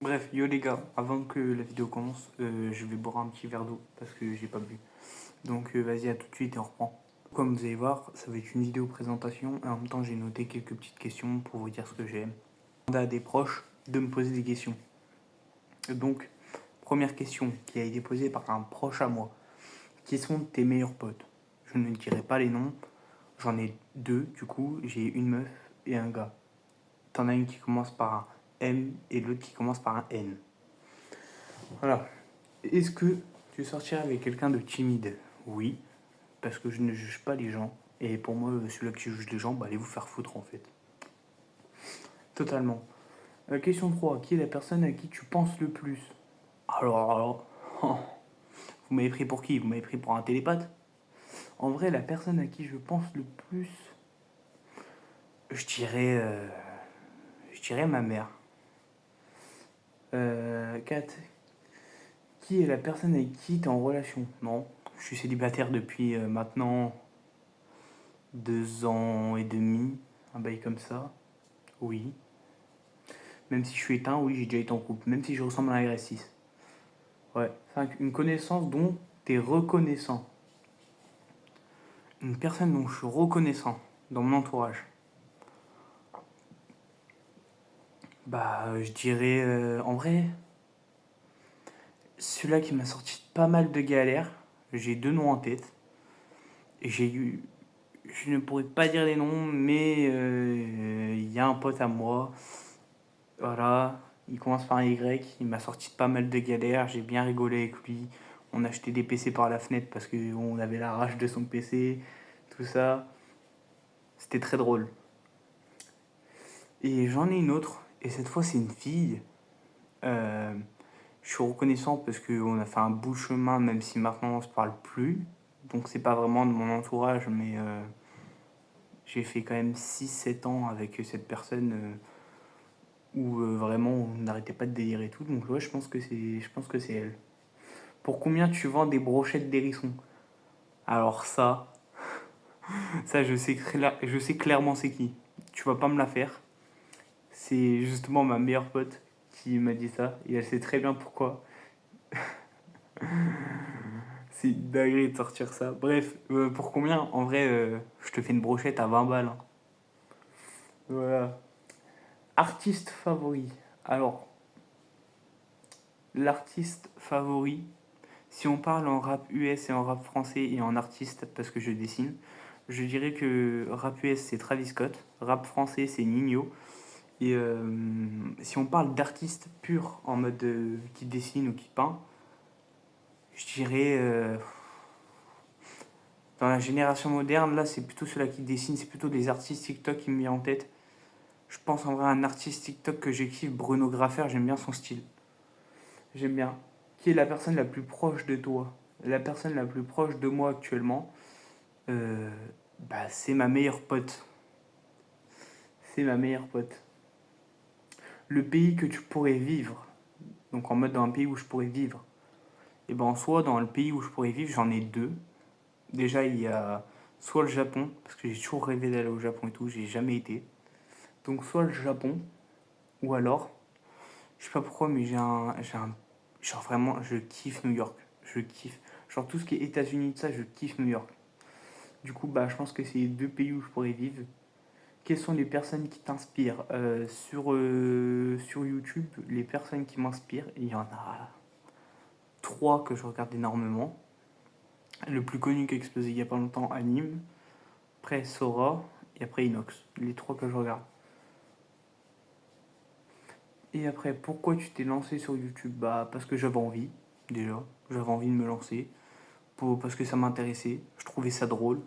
Bref, yo les gars, avant que la vidéo commence, je vais boire un petit verre d'eau parce que j'ai pas bu. Donc vas-y, à tout de suite et on reprend. Comme vous allez voir, ça va être une vidéo présentation et en même temps j'ai noté quelques petites questions pour vous dire ce que j'aime. On a des proches de me poser des questions. Donc, première question qui a été posée par un proche à moi. Qui sont tes meilleurs potes? Je ne dirai pas les noms, j'en ai deux du coup, j'ai une meuf et un gars. T'en as une qui commence par un M et l'autre qui commence par un N. Voilà. Est-ce que tu sortirais avec quelqu'un de timide? Oui, parce que je ne juge pas les gens. Et pour moi, celui-là qui juge les gens, bah, allez vous faire foutre en fait. Totalement. Question 3. Qui est la personne à qui tu penses le plus? Alors, vous m'avez pris pour qui? Vous m'avez pris pour un télépathe? En vrai, la personne à qui je pense le plus, je dirais, euh, je dirais ma mère. 4. Qui est la personne avec qui tu es en relation? Non, je suis célibataire depuis maintenant 2 ans et demi, un bail comme ça. Oui. Même si je suis éteint, oui, j'ai déjà été en couple. Même si je ressemble à un RS6. Ouais. 5. Une connaissance dont tu es reconnaissant. Une personne dont je suis reconnaissant dans mon entourage. Bah, je dirais, en vrai, celui-là qui m'a sorti pas mal de galères. J'ai deux noms en tête. J'ai eu. Je ne pourrais pas dire les noms, mais il y a un pote à moi. Voilà, il commence par un Y, il m'a sorti pas mal de galères, j'ai bien rigolé avec lui. On a acheté des PC par la fenêtre parce qu'on avait la rage de son PC, tout ça. C'était très drôle. Et j'en ai une autre, et cette fois c'est une fille. Euh, je suis reconnaissant parce qu'on a fait un bout de chemin, même si maintenant on se parle plus. Donc c'est pas vraiment de mon entourage, mais j'ai fait quand même 6 7 ans avec cette personne où vraiment on n'arrêtait pas de délirer et tout. Donc ouais, je pense que c'est elle. Pour combien tu vends des brochettes d'hérisson? Alors ça je sais clairement c'est qui. Tu vas pas me la faire. C'est justement ma meilleure pote qui m'a dit ça. Et elle sait très bien pourquoi. C'est une dinguerie de sortir ça. Bref, pour combien? En vrai, je te fais une brochette à 20 balles, hein. Voilà. Artiste favori. Alors, l'artiste favori, si on parle en rap US et en rap français et en artiste, parce que je dessine, je dirais que rap US c'est Travis Scott, rap français c'est Nino. Et si on parle d'artiste pur en mode qui dessine ou qui peint, je dirais dans la génération moderne, là c'est plutôt ceux-là qui dessinent, c'est plutôt des artistes TikTok qui me viennent en tête. Je pense en vrai à un artiste TikTok que j'ai kiffé, Bruno Graffer, j'aime bien son style. J'aime bien. Qui est la personne la plus proche de toi? La personne la plus proche de moi actuellement, euh, bah, c'est ma meilleure pote. C'est ma meilleure pote. Le pays que tu pourrais vivre, donc en mode dans un pays où je pourrais vivre. Et ben en soi, dans le pays où je pourrais vivre, j'en ai deux. Déjà, il y a soit le Japon, parce que j'ai toujours rêvé d'aller au Japon et tout, j'ai jamais été. Donc soit le Japon, ou alors, je sais pas pourquoi, mais genre vraiment, je kiffe New York. Je kiffe. Genre tout ce qui est États-Unis, de ça, je kiffe New York. Du coup, bah, je pense que c'est les deux pays où je pourrais vivre. Quelles sont les personnes qui t'inspirent? Sur YouTube, les personnes qui m'inspirent, il y en a trois que je regarde énormément. Le plus connu qui a explosé il y a pas longtemps, Anime. Après Sora et après Inox. Les trois que je regarde. Et après, pourquoi tu t'es lancé sur YouTube? Bah, parce que j'avais envie, déjà. J'avais envie de me lancer. Parce que ça m'intéressait. Je trouvais ça drôle.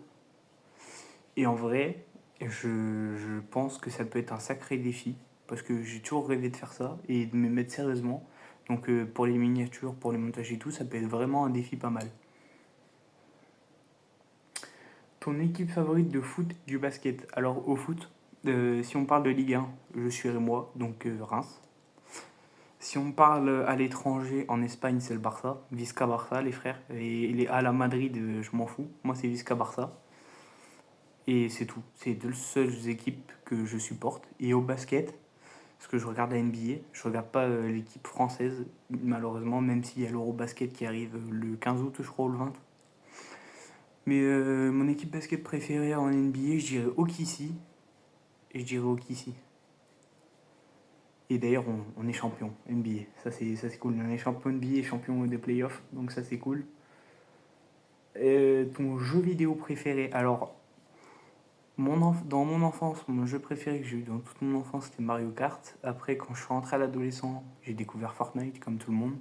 Et en vrai, je pense que ça peut être un sacré défi. Parce que j'ai toujours rêvé de faire ça et de me mettre sérieusement. Donc pour les miniatures, pour les montages et tout, ça peut être vraiment un défi pas mal. Ton équipe favorite de foot, du basket? Alors au foot, si on parle de Ligue 1, je suis moi, donc Reims. Si on parle à l'étranger, en Espagne, c'est le Barça. Visca Barça, les frères. Et les à la Madrid, je m'en fous. Moi, c'est Visca Barça. Et c'est tout. C'est deux seules équipes que je supporte. Et au basket, Parce que je regarde la NBA, je regarde pas l'équipe française, malheureusement, même s'il y a l'Eurobasket qui arrive le 15 août, je crois, ou le 20. Mais mon équipe basket préférée en NBA, je dirais OKC. Et je dirais OKC. Et d'ailleurs, on est champion NBA. Ça, c'est cool. On est champion NBA et champion des playoffs. Donc ça, c'est cool. Ton jeu vidéo préféré? Alors, dans mon enfance, mon jeu préféré que j'ai eu dans toute mon enfance, c'était Mario Kart. Après, quand je suis rentré à l'adolescent, j'ai découvert Fortnite, comme tout le monde.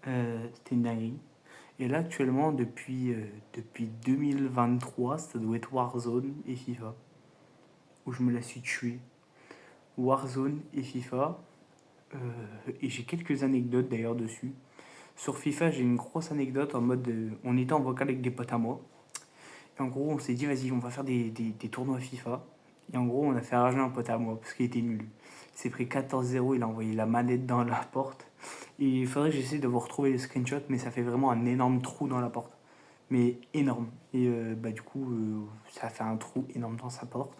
C'était une dinguerie. Et là, actuellement, depuis 2023, ça doit être Warzone et FIFA. Où je me la suis tué. Warzone et FIFA. Euh, et j'ai quelques anecdotes d'ailleurs dessus. Sur FIFA, j'ai une grosse anecdote en mode. On était en vocal avec des potes à moi. Et en gros, on s'est dit, vas-y, on va faire des tournois FIFA. Et en gros, on a fait rager un pote à moi parce qu'il était nul. Il s'est pris 14-0, il a envoyé la manette dans la porte. Et il faudrait que j'essaie de vous retrouver le screenshot, mais ça fait vraiment un énorme trou dans la porte. Mais énorme. Et du coup, ça a fait un trou énorme dans sa porte.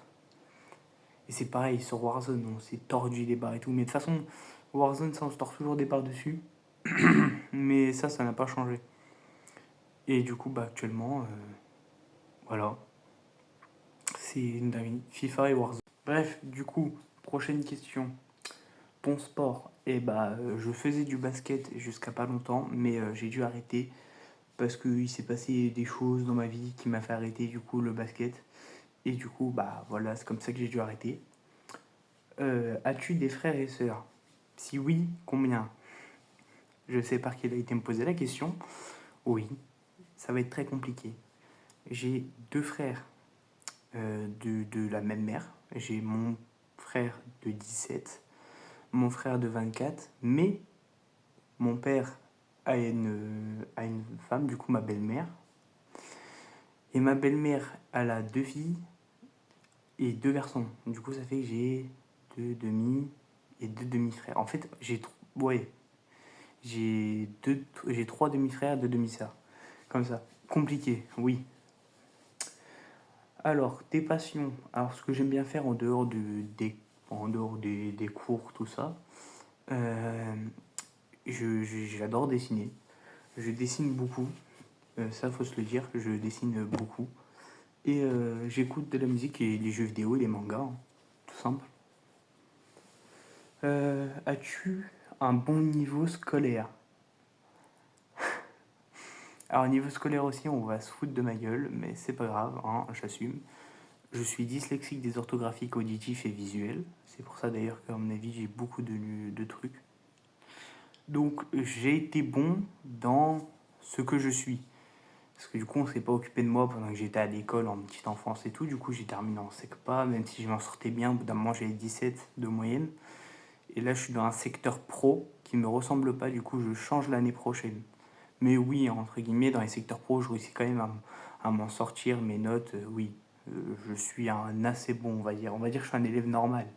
Et c'est pareil sur Warzone, on s'est tordu des barres et tout. Mais de toute façon, Warzone, ça on se tord toujours des barres dessus. Mais ça n'a pas changé. Et du coup, actuellement, voilà. C'est une dinguerie. FIFA et Warzone. Bref, du coup, prochaine question. Ton sport? Je faisais du basket jusqu'à pas longtemps, mais j'ai dû arrêter parce qu'il s'est passé des choses dans ma vie qui m'a fait arrêter du coup le basket. Et du coup, voilà, c'est comme ça que j'ai dû arrêter. As-tu des frères et sœurs? Si oui, combien? Je sais par qui a été me poser la question. Oui, ça va être très compliqué. J'ai deux frères de la même mère. J'ai mon frère de 17, mon frère de 24, mais mon père a une femme, du coup ma belle-mère. Et ma belle-mère, elle a deux filles et deux garçons. Du coup, ça fait que j'ai deux demi et deux demi-frères. En fait, j'ai trois demi-frères, deux demi-sœurs. Comme ça. Compliqué, oui. Alors, tes passions. Alors, ce que j'aime bien faire en dehors des cours, tout ça, euh, j'adore dessiner. Je dessine beaucoup. Ça, faut se le dire, je dessine beaucoup. Et j'écoute de la musique et les jeux vidéo et les mangas, hein, tout simple. As-tu un bon niveau scolaire? Alors, niveau scolaire aussi, on va se foutre de ma gueule, mais c'est pas grave, hein, j'assume. Je suis dyslexique des orthographiques auditifs et visuels. C'est pour ça d'ailleurs qu'à mon avis, j'ai beaucoup de trucs. Donc, j'ai été bon dans ce que je suis. Parce que du coup, on s'est pas occupé de moi pendant que j'étais à l'école en petite enfance et tout. Du coup, j'ai terminé en SECPA, même si je m'en sortais bien. Au bout d'un moment, j'avais 17 de moyenne. Et là, je suis dans un secteur pro qui me ressemble pas. Du coup, je change l'année prochaine. Mais oui, entre guillemets, dans les secteurs pro, je réussis quand même à m'en sortir. Mes notes, oui. Je suis un assez bon, on va dire. On va dire que je suis un élève normal.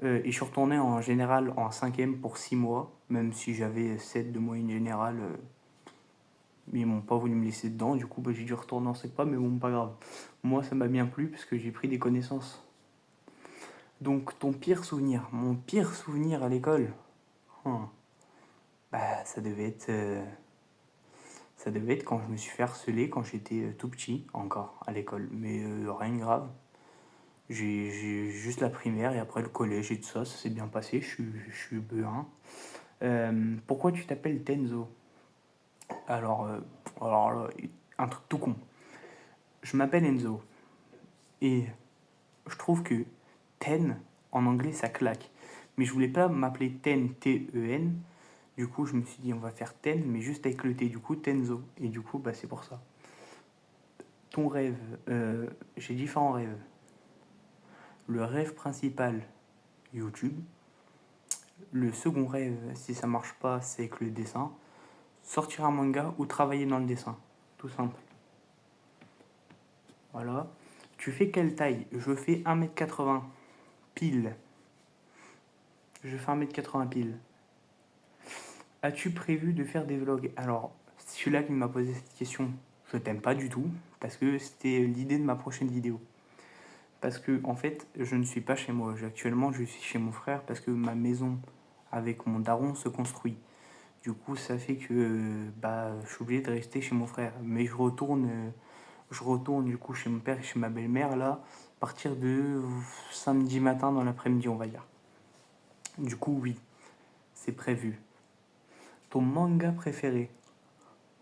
Et je suis retourné en général en 5e pour 6 mois, même si j'avais 7 de moyenne générale. Mais ils m'ont pas voulu me laisser dedans, du coup j'ai dû retourner en SECPA, mais bon, pas grave. Moi, ça m'a bien plu parce que j'ai pris des connaissances. Donc, ton pire souvenir? Mon pire souvenir à l'école? Hum, ça devait être. Ça devait être quand je me suis fait harceler quand j'étais tout petit, encore, à l'école. Mais rien de grave. J'ai juste la primaire et après le collège et tout ça, ça s'est bien passé, je suis B1. Pourquoi tu t'appelles Tenzo? Alors, alors là, un truc tout con. Je m'appelle Enzo et je trouve que Ten, en anglais, ça claque. Mais je voulais pas m'appeler Ten, T-E-N. Du coup, je me suis dit, on va faire Ten, mais juste avec le T. Du coup, Tenzo. Et du coup, c'est pour ça. Ton rêve, j'ai différents rêves. Le rêve principal, YouTube. Le second rêve, si ça marche pas, c'est que le dessin. Sortir un manga ou travailler dans le dessin. Tout simple. Voilà. Tu fais quelle taille? Je fais 1m80 pile. Je fais 1m80 pile. As-tu prévu de faire des vlogs? Alors, celui-là qui m'a posé cette question, je t'aime pas du tout, parce que c'était l'idée de ma prochaine vidéo. Parce que, en fait, je ne suis pas chez moi. Actuellement, je suis chez mon frère parce que ma maison avec mon daron se construit. Du coup, ça fait que je suis obligé de rester chez mon frère. Mais je retourne du coup chez mon père et chez ma belle-mère là, à partir de samedi matin dans l'après-midi, on va dire. Du coup, oui, c'est prévu. Ton manga préféré?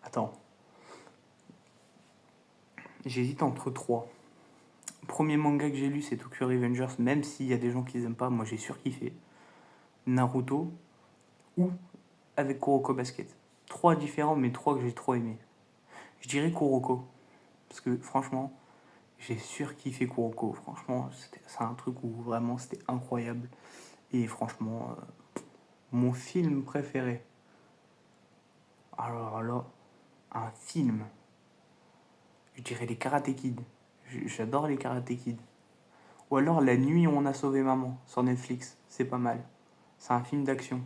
Attends, j'hésite entre trois. Premier manga que j'ai lu, c'est Tokyo Revengers, même s'il y a des gens qui aiment pas, moi j'ai surkiffé. Naruto ou avec Kuroko Basket. Trois différents, mais trois que j'ai trop aimé. Je dirais Kuroko, parce que franchement, j'ai surkiffé Kuroko. Franchement, c'est un truc où vraiment c'était incroyable. Et franchement, mon film préféré. Alors là, un film. Je dirais les Karate Kid. J'adore les Karate Kid. Ou alors La nuit où on a sauvé maman sur Netflix. C'est pas mal. C'est un film d'action.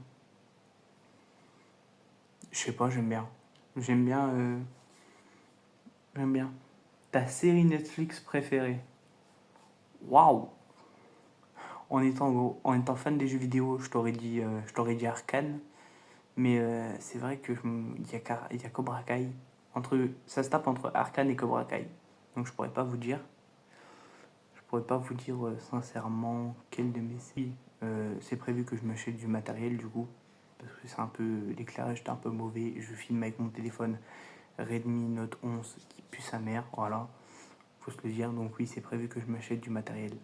Je sais pas, j'aime bien. J'aime bien. J'aime bien. Ta série Netflix préférée? Waouh! En étant fan des jeux vidéo, je t'aurais dit Arcane. Mais c'est vrai que il y a Cobra Kai. Ça se tape entre Arcane et Cobra Kai. Donc je pourrais pas vous dire. Je pourrais pas vous dire sincèrement quel de mes séries. C'est prévu que je m'achète du matériel du coup. Parce que c'est un peu. L'éclairage est un peu mauvais. Je filme avec mon téléphone Redmi Note 11 qui pue sa mère. Voilà. Faut se le dire. Donc oui, c'est prévu que je m'achète du matériel.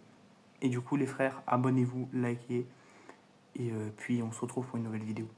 Et du coup, les frères, abonnez-vous, likez. Et puis on se retrouve pour une nouvelle vidéo.